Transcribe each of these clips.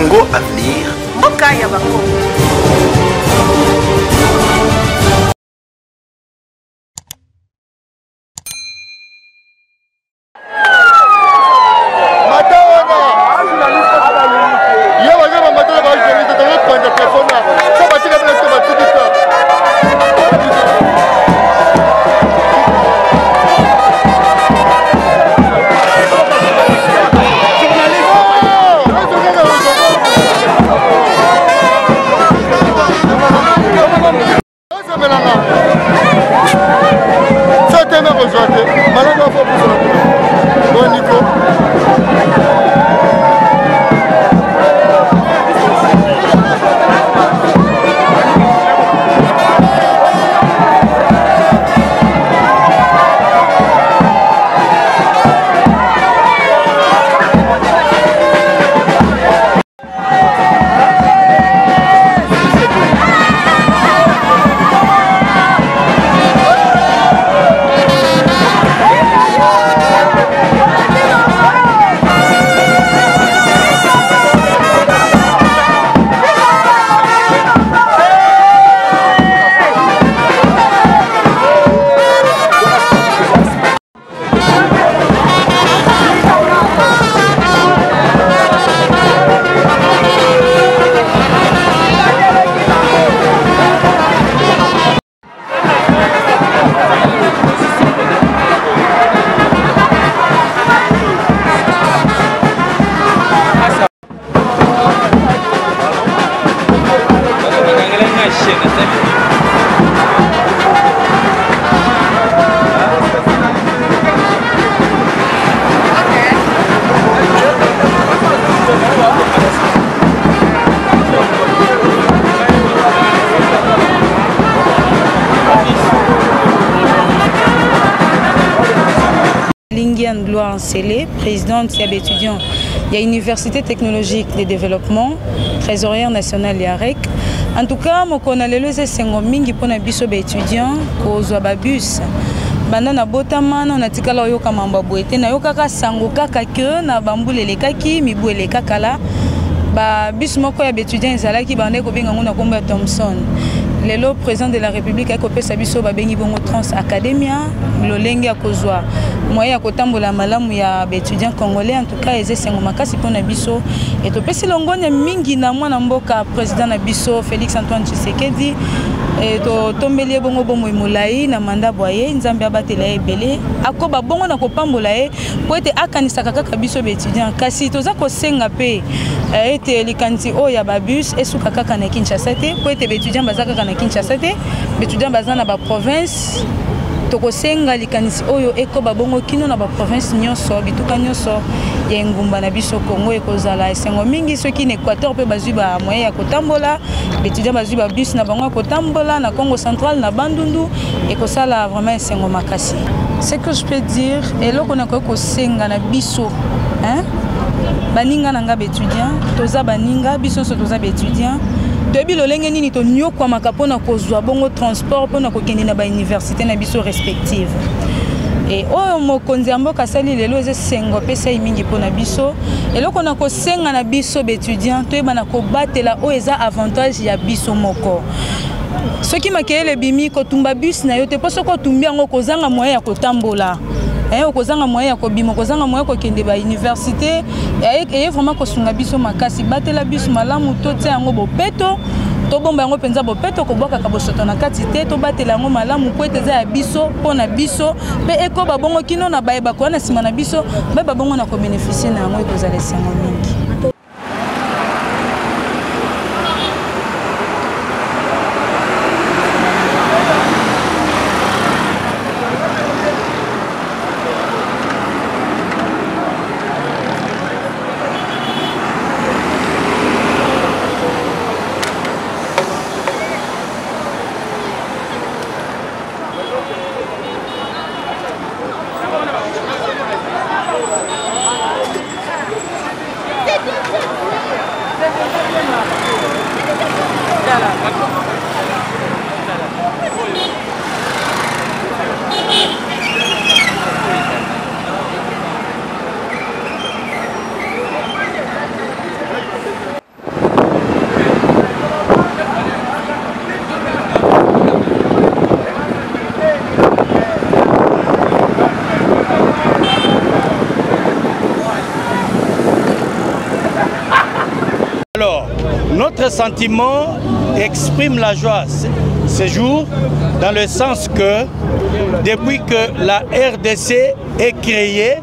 Congo Avenir. Mokaya Bako. Gloire Ncélé, présidente et étudiant. Il y a l'Université technologique de développement, trésorière nationale Yarek. En tout cas, je connais les mingi pour les étudiants qui bus. Bandana botamana on atikala yoka mamba boete na yoka ka sango kaka ke na bambule le kaki mibu le kakala ba bus moko ya étudiant ezalaki bande ko benga ngona komba Thomson. Lelo président de la République a kopesa biso ba bengi bongo Trans Academia lolenge ya kozwa moyen ya kotambola malamu ya étudiant congolais. En tout cas eze sengo makasi pona biso et to pesi longonya mingi na mwana mboka président na biso Félix Antoine Tshisekedi et to tombeli bongo bomo mulai na manda boye nzambe abatela ebele akoba bongo na kopambola e po ete akanisa kaka biso étudiant kasi toza ko senga pe ete likanti o ya babus esuka kaka na Kinshasa te po ete étudiant bazaka na Kinshasa te étudiant bazana ba province toko senga likanisi oyo ekoba bongo kino na ba province nyonso bituka nyonso ya ngumba na biso Congo ekozala esengo mingi soki na Équateur pe bazwi ba moyen ya kotambola étudiant bazwi ba bus na bango kotambola na Congo central na Bandundu ekosala vraiment esengo makasi. Ce que je peux dire eloko na ko senga na biso hein baninga nanga étudiant toza baninga biso so toza étudiant debi lolenge nini to nyokwa makapona kozwa bongo transport pona kokende na ba université na biso respective et oyo mokonzi amboka sali lelo eze sengo pesa mingi pona biso eloko na ko senga na biso étudiant to yeba na ko batela o eza avantage ya biso moko soki makele bimi ko tumba bus na yo te poso ko tumbia ngo kozanga moyen ya kotambola okozanga moyen ya kobima okozanga moyen kokende ba université et vraiment kosunga biso makasi batela biso malamu to tia yango bopeto to bomba yango penza bopeto ko boka ka bosoto na kati te to batela yango malamu po ete za ya biso pona biso pe eko ba bongo kino na bayeba ko na sima na biso ba bongo na ko bénéficier na yango ekozala sengo mingi. Alors, notre sentiment exprime la joie ce jour, dans le sens que depuis que la RDC est créée,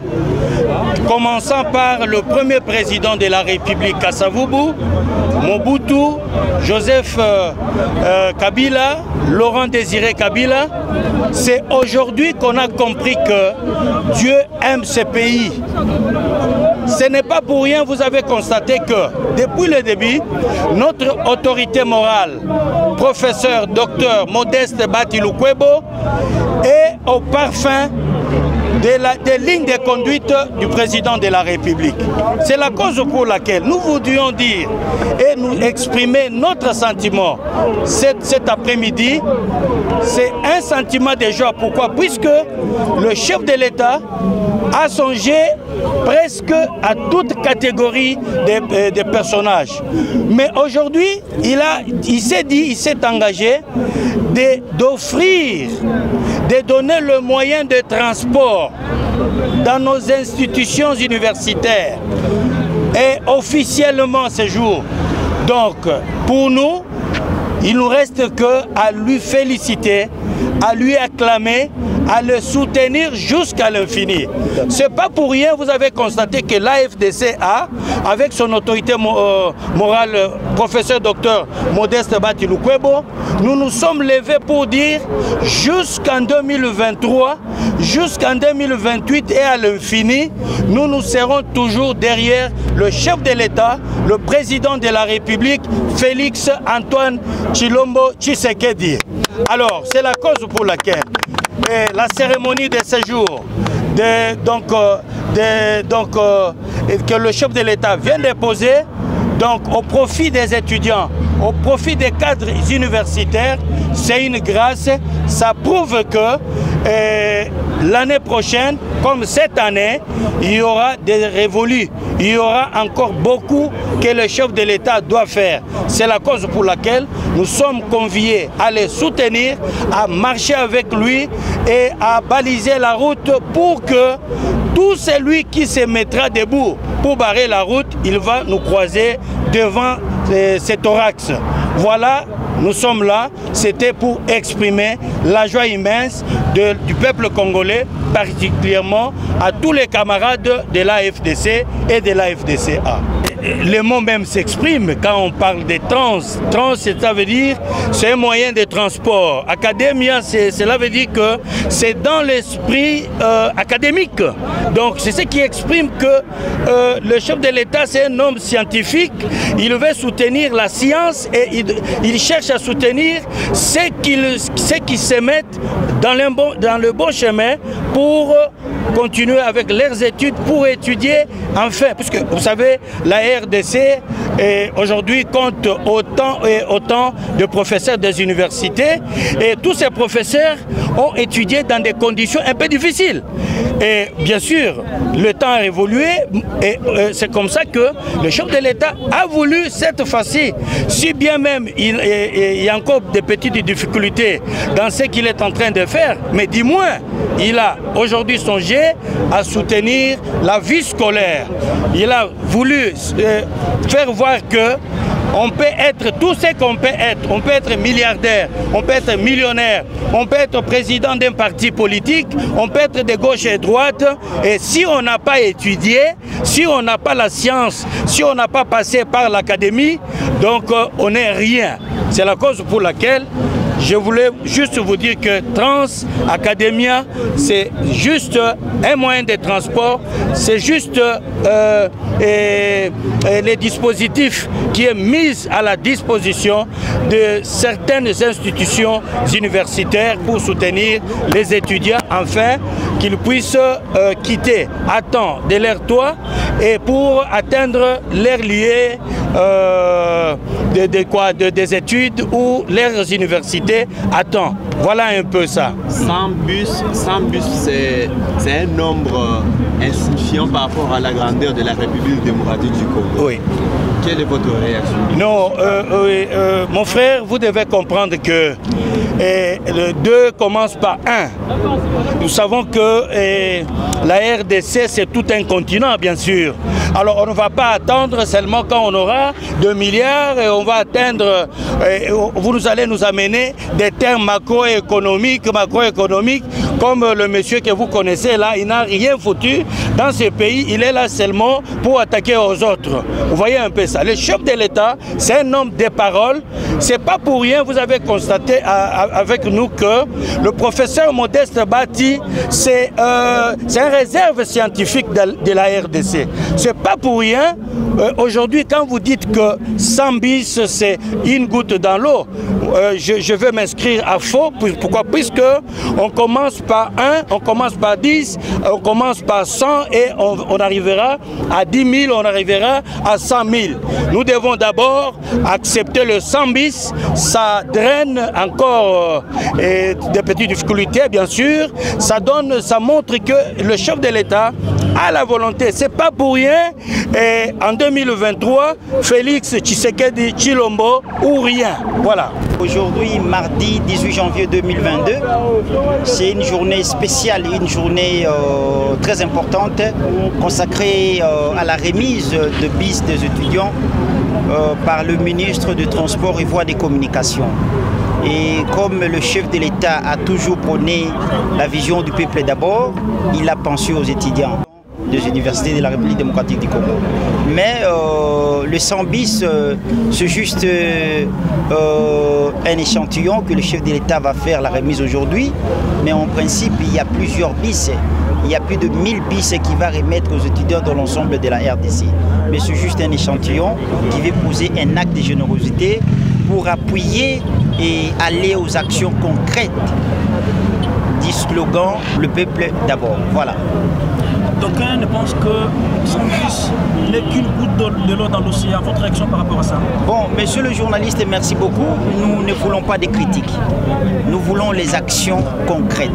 commençant par le premier président de la République, Kasavubu, Mobutu, Joseph Kabila, Laurent Désiré Kabila, c'est aujourd'hui qu'on a compris que Dieu aime ce pays. Ce n'est pas pour rien, vous avez constaté que depuis le début, notre autorité morale, professeur, docteur Modeste Bati Lukwebo, est au parfum des lignes de conduite du président de la République. C'est la cause pour laquelle nous voudrions dire et nous exprimer notre sentiment cet après-midi. C'est un sentiment de joie. Pourquoi? Puisque le chef de l'État a songé presque à toute catégorie de personnages. Mais aujourd'hui, il s'est dit, il s'est engagé d'offrir, de donner le moyen de transport dans nos institutions universitaires et officiellement ce jour. Donc, pour nous, il nous reste qu'à lui féliciter, à lui acclamer, à le soutenir jusqu'à l'infini. C'est pas pour rien, vous avez constaté que l'AFDC a, avec son autorité morale, professeur docteur Modeste Bati Lukwebo, nous nous sommes levés pour dire jusqu'en 2023, jusqu'en 2028 et à l'infini, nous serons toujours derrière le chef de l'État, le président de la République, Félix Antoine Tshilombo Tshisekedi. Alors, c'est la cause pour laquelle la cérémonie de ce jour, que le chef de l'État vient déposer, donc au profit des étudiants, au profit des cadres universitaires, c'est une grâce. Ça prouve que l'année prochaine, comme cette année, il y aura des révolus. Il y aura encore beaucoup que le chef de l'État doit faire. C'est la cause pour laquelle nous sommes conviés à les soutenir, à marcher avec lui et à baliser la route pour que tout celui qui se mettra debout pour barrer la route, il va nous croiser devant ces thorax. Voilà, nous sommes là, c'était pour exprimer la joie immense du peuple congolais, particulièrement à tous les camarades de l'AFDC et de l'AFDCA. Le mot même s'exprime quand on parle de trans. Trans, ça veut dire c'est un moyen de transport. Academia, cela veut dire que c'est dans l'esprit académique. Donc c'est ce qui exprime que le chef de l'État, c'est un homme scientifique. Il veut soutenir la science et il cherche à soutenir ceux qui se mettent dans le bon chemin pour continuer avec leurs études, pour étudier enfin, puisque vous savez, la RDC aujourd'hui compte autant de professeurs des universités et tous ces professeurs ont étudié dans des conditions un peu difficiles. Et bien sûr, le temps a évolué et c'est comme ça que le chef de l'État a voulu cette fois-ci, si bien même il y a encore des petites difficultés dans ce qu'il est en train de faire, mais du moins, il a aujourd'hui songé à soutenir la vie scolaire. Il a voulu faire voir que on peut être tout ce qu'on peut être. On peut être milliardaire, on peut être millionnaire, on peut être président d'un parti politique, on peut être de gauche et de droite. Et si on n'a pas étudié, si on n'a pas la science, si on n'a pas passé par l'académie, donc on n'est rien. C'est la cause pour laquelle je voulais juste vous dire que Trans Academia, c'est juste un moyen de transport, c'est juste les dispositifs qui est mis à la disposition de certaines institutions universitaires pour soutenir les étudiants afin qu'ils puissent quitter à temps de leur toit et pour atteindre leur lieu des études ou leurs universités à temps. Voilà un peu ça. 100 bus c'est un nombre insignifiant par rapport à la grandeur de la République démocratique du Congo. Oui. Quelle est votre réaction? Non, mon frère, vous devez comprendre que et le 2 commence par 1. Nous savons que la RDC, c'est tout un continent, bien sûr. Alors, on ne va pas attendre seulement quand on aura 2 milliards et on va atteindre, vous allez nous amener des termes macroéconomiques, comme le monsieur que vous connaissez là, il n'a rien foutu dans ce pays, il est là seulement pour attaquer aux autres. Vous voyez un peu ça. Le chef de l'État, c'est un homme de parole. C'est pas pour rien, vous avez constaté avec nous que le professeur Modeste Bati, c'est un réserve scientifique de la RDC. C'est pas pour rien. Aujourd'hui, quand vous dites que 100 bis, c'est une goutte dans l'eau, je veux m'inscrire à faux. Pourquoi? Puisque on commence par 1, on commence par 10, on commence par 100 et on arrivera à 10 000, on arrivera à 100 000. Nous devons d'abord accepter le 100 bis. Ça draine encore des petites difficultés, bien sûr. Ça montre que le chef de l'État a la volonté. C'est pas pour rien. Et en 2023, Félix Tshisekedi Tshilombo ou rien. Voilà. Aujourd'hui, mardi 18 janvier 2022, c'est une journée spéciale, une journée très importante consacrée à la remise de bis des étudiants par le ministre du Transport et Voies des Communications. Et comme le chef de l'État a toujours prôné la vision du peuple d'abord, il a pensé aux étudiants des universités de la République démocratique du Congo. Mais le 100 bis, c'est juste un échantillon que le chef de l'État va faire la remise aujourd'hui. Mais en principe, il y a plusieurs bis. Il y a plus de 1000 bis qui va remettre aux étudiants dans l'ensemble de la RDC. Mais c'est juste un échantillon qui va poser un acte de générosité pour appuyer et aller aux actions concrètes du slogan « Le peuple d'abord ». Voilà. D'aucuns ne pensent que 100 bis n'est qu'une goutte de l'eau dans l'océan. Votre réaction par rapport à ça? Bon, monsieur le journaliste, merci beaucoup. Nous ne voulons pas des critiques. Nous voulons les actions concrètes.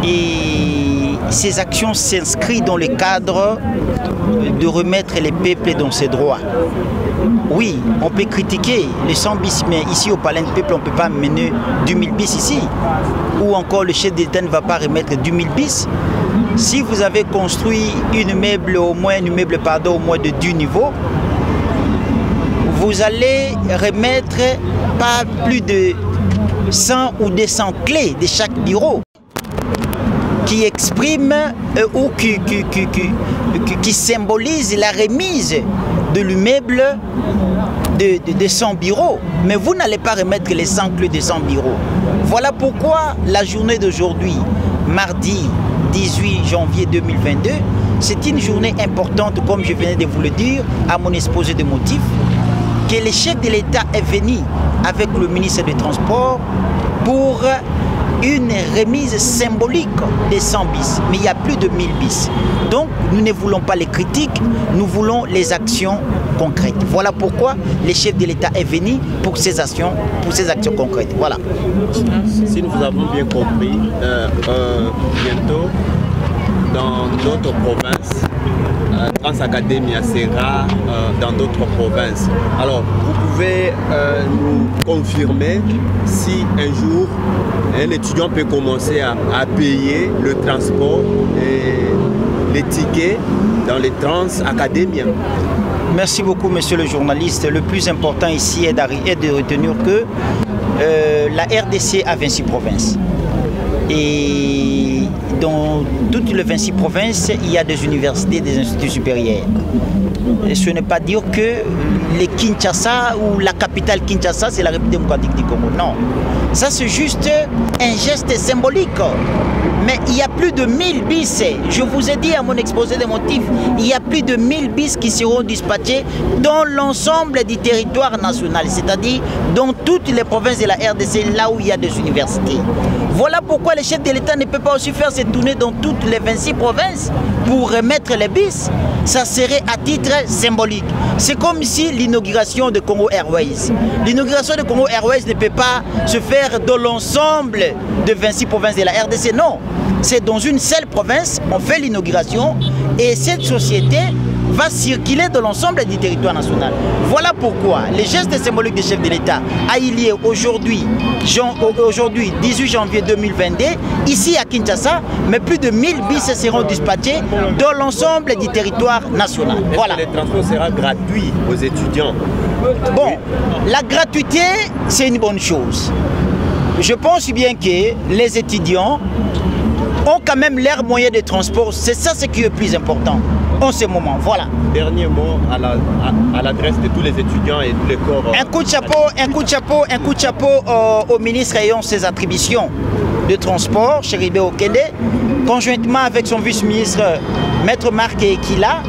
Et ces actions s'inscrivent dans le cadre de remettre les peuples dans ses droits. Oui, on peut critiquer les 100 bis, mais ici au Palais du Peuple, on ne peut pas mener 2000 bis ici. Ou encore le chef d'État ne va pas remettre 2000 bis. Si vous avez construit un immeuble au moins de 10 niveaux, vous allez remettre pas plus de 100 ou 200 clés de chaque bureau qui expriment ou qui symbolisent la remise de l'immeuble de 100 bureaux. Mais vous n'allez pas remettre les 100 clés de 100 bureaux. Voilà pourquoi la journée d'aujourd'hui, mardi 18 janvier 2022, c'est une journée importante, comme je venais de vous le dire, à mon exposé de motifs, que le chef de l'État est venu avec le ministre des Transports pour une remise symbolique des 100 bis. Mais il y a plus de 1000 bis. Donc, nous ne voulons pas les critiques, nous voulons les actions concrètes. Voilà pourquoi le chef de l'État est venu pour ces actions concrètes. Voilà. Si nous avons bien compris, bientôt, dans d'autres provinces, Transacadémia sera dans d'autres provinces. Alors, vous pouvez nous confirmer si un jour un étudiant peut commencer à payer le transport et les tickets dans les Transacadémia? Merci beaucoup, monsieur le journaliste. Le plus important ici est de retenir que la RDC a 26 provinces. Et dans toutes les 26 provinces, il y a des universités, des instituts supérieurs. Et ce n'est pas dire que les Kinshasa ou la capitale Kinshasa, c'est la République démocratique du Congo. Non. Ça, c'est juste un geste symbolique. Mais il y a plus de 1000 bis. Je vous ai dit à mon exposé des motifs, il y a plus de 1000 bis qui seront dispatchés dans l'ensemble du territoire national, c'est-à-dire dans toutes les provinces de la RDC, là où il y a des universités. Voilà pourquoi le chef de l'État ne peut pas aussi faire ses tournées dans toutes les 26 provinces pour remettre les bis. Ça serait à titre symbolique. C'est comme si l'inauguration de Congo Airways. L'inauguration de Congo Airways ne peut pas se faire dans l'ensemble de 26 provinces de la RDC, non. C'est dans une seule province, on fait l'inauguration et cette société va circuler dans l'ensemble du territoire national. Voilà pourquoi les gestes symboliques des chefs de l'État a eu lieu aujourd'hui, 18 janvier 2022, ici à Kinshasa, mais plus de 1000 bus seront dispatchés dans l'ensemble du territoire national. Voilà. Le transport sera gratuit aux étudiants. Bon, la gratuité, c'est une bonne chose. Je pense bien que les étudiants ont quand même leurs moyens de transport. C'est ça ce qui est le plus important en ce moment. Voilà. Dernier mot à l'adresse de tous les étudiants et tous les corps. Un coup de chapeau au ministre ayant ses attributions de transport, Chéribé Okende, conjointement avec son vice-ministre Maître Marc Ekila,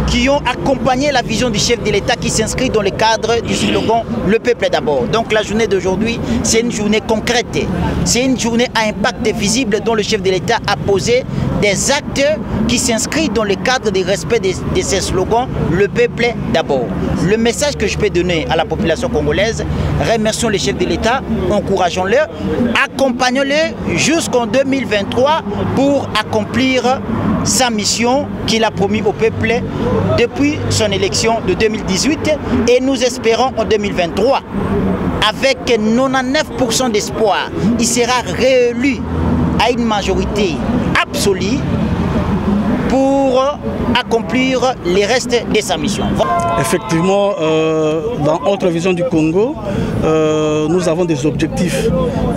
qui ont accompagné la vision du chef de l'État qui s'inscrit dans le cadre du slogan « Le peuple d'abord ». Donc la journée d'aujourd'hui, c'est une journée concrète. C'est une journée à impact visible dont le chef de l'État a posé des actes qui s'inscrivent dans le cadre du respect de ces slogans « Le peuple d'abord ». Le message que je peux donner à la population congolaise, remercions le chef de l'État, encourageons-le, accompagnons-le jusqu'en 2023 pour accomplir sa mission qu'il a promis au peuple depuis son élection de 2018 et nous espérons en 2023 avec 99% d'espoir, il sera réélu à une majorité absolue pour accomplir les restes de sa mission. Effectivement, dans notre vision du Congo, nous avons des objectifs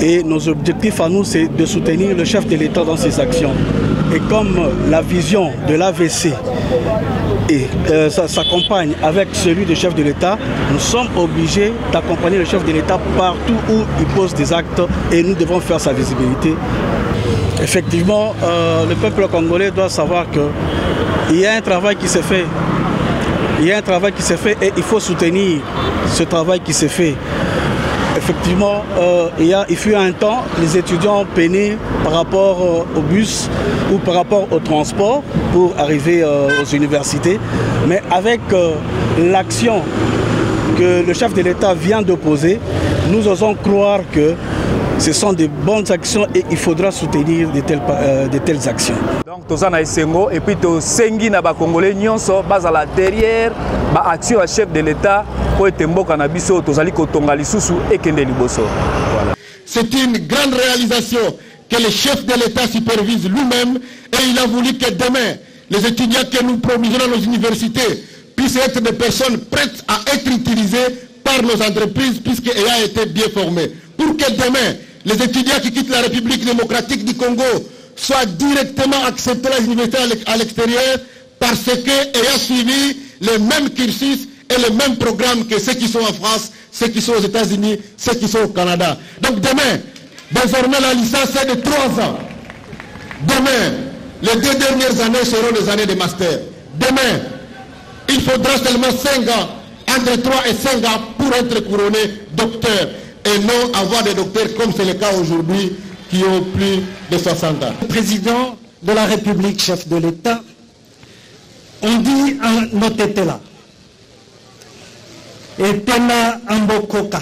et nos objectifs à nous, c'est de soutenir le chef de l'État dans ses actions. Et comme la vision de l'AVC s'accompagne avec celui du chef de l'État, nous sommes obligés d'accompagner le chef de l'État partout où il pose des actes et nous devons faire sa visibilité. Effectivement, le peuple congolais doit savoir qu'il y a un travail qui s'est fait. Il y a un travail qui s'est fait et il faut soutenir ce travail qui s'est fait. Effectivement, il fut un temps, les étudiants ont peiné par rapport au bus ou par rapport au transport pour arriver aux universités. Mais avec l'action que le chef de l'État vient de poser, nous osons croire que ce sont de bonnes actions et il faudra soutenir de telles actions. Donc, tout ça na Esengo et puis tout sengi na ba Congolais nyonso bazala derrière ba action à chef de l'État pour être mboka na biso tozali kotonga lisusu ekende liboso. Voilà. C'est une grande réalisation que le chef de l'État supervise lui-même et il a voulu que demain les étudiants que nous promisons dans nos universités puissent être des personnes prêtes à être utilisées par nos entreprises puisqu'elles ont été bien formées. Pour que demain, les étudiants qui quittent la République démocratique du Congo soient directement acceptés à l'université à l'extérieur parce qu'ayant suivi les mêmes cursus et les mêmes programmes que ceux qui sont en France, ceux qui sont aux États-Unis, ceux qui sont au Canada. Donc demain, désormais la licence est de 3 ans. Demain, les 2 dernières années seront les années de master. Demain, il faudra seulement 5 ans, entre 3 et 5 ans pour être couronné docteur. Et non avoir des docteurs comme c'est le cas aujourd'hui qui ont plus de 60 ans. Le président de la République, chef de l'État, on dit un Notetela. Et Tena Ambokoka.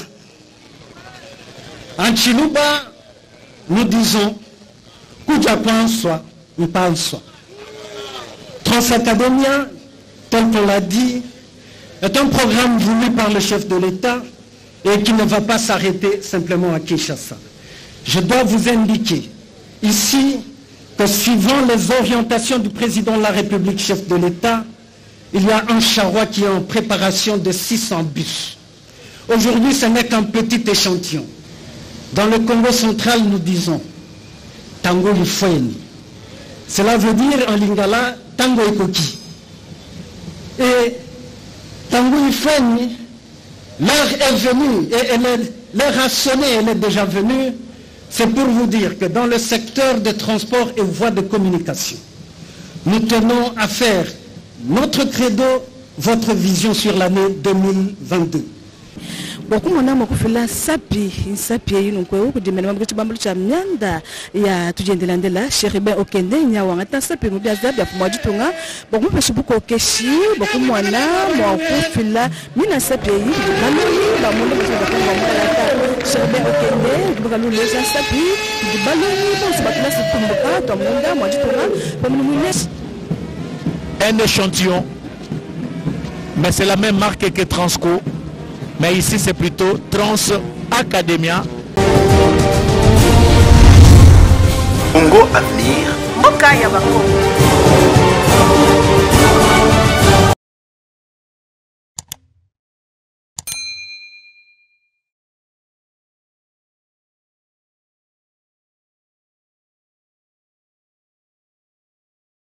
En Chiluba, nous disons Koujapan soit, pas soit. Transacadémien, tel qu'on l'a dit, est un programme voulu par le chef de l'État et qui ne va pas s'arrêter simplement à Kinshasa. Je dois vous indiquer ici que suivant les orientations du président de la République, chef de l'État, il y a un charroi qui est en préparation de 600 bus. Aujourd'hui, ce n'est qu'un petit échantillon. Dans le Congo central, nous disons Tango Ifweni. Cela veut dire en lingala Tango Ikoki. Et Tango Ifweni, l'heure est venue, et l'heure a sonné, elle est déjà venue. C'est pour vous dire que dans le secteur de transport et voies de communication, nous tenons à faire notre credo, votre vision sur l'année 2022. Wakumona makufila sapi yinunko ukudimena mabikuti bambulu cha mnyanda ya tujendelandela Chéribin Okende nyawanga ta sapi mubiaza bya kumwajitunga bakumpa shibuko keshi bakumwana mwakufila mina sapi yibaloni bamundo kutoka kwa mwala Chéribin Okende kubakaluleza sapi baloni bonse bakila situmbuka to mwanda mwajitunga bamunumunesi un échantillon mais c'est la même marque que Transco. Mais ici, c'est plutôt Trans Academia. Congo Avenir. Mboka ya Bakongo.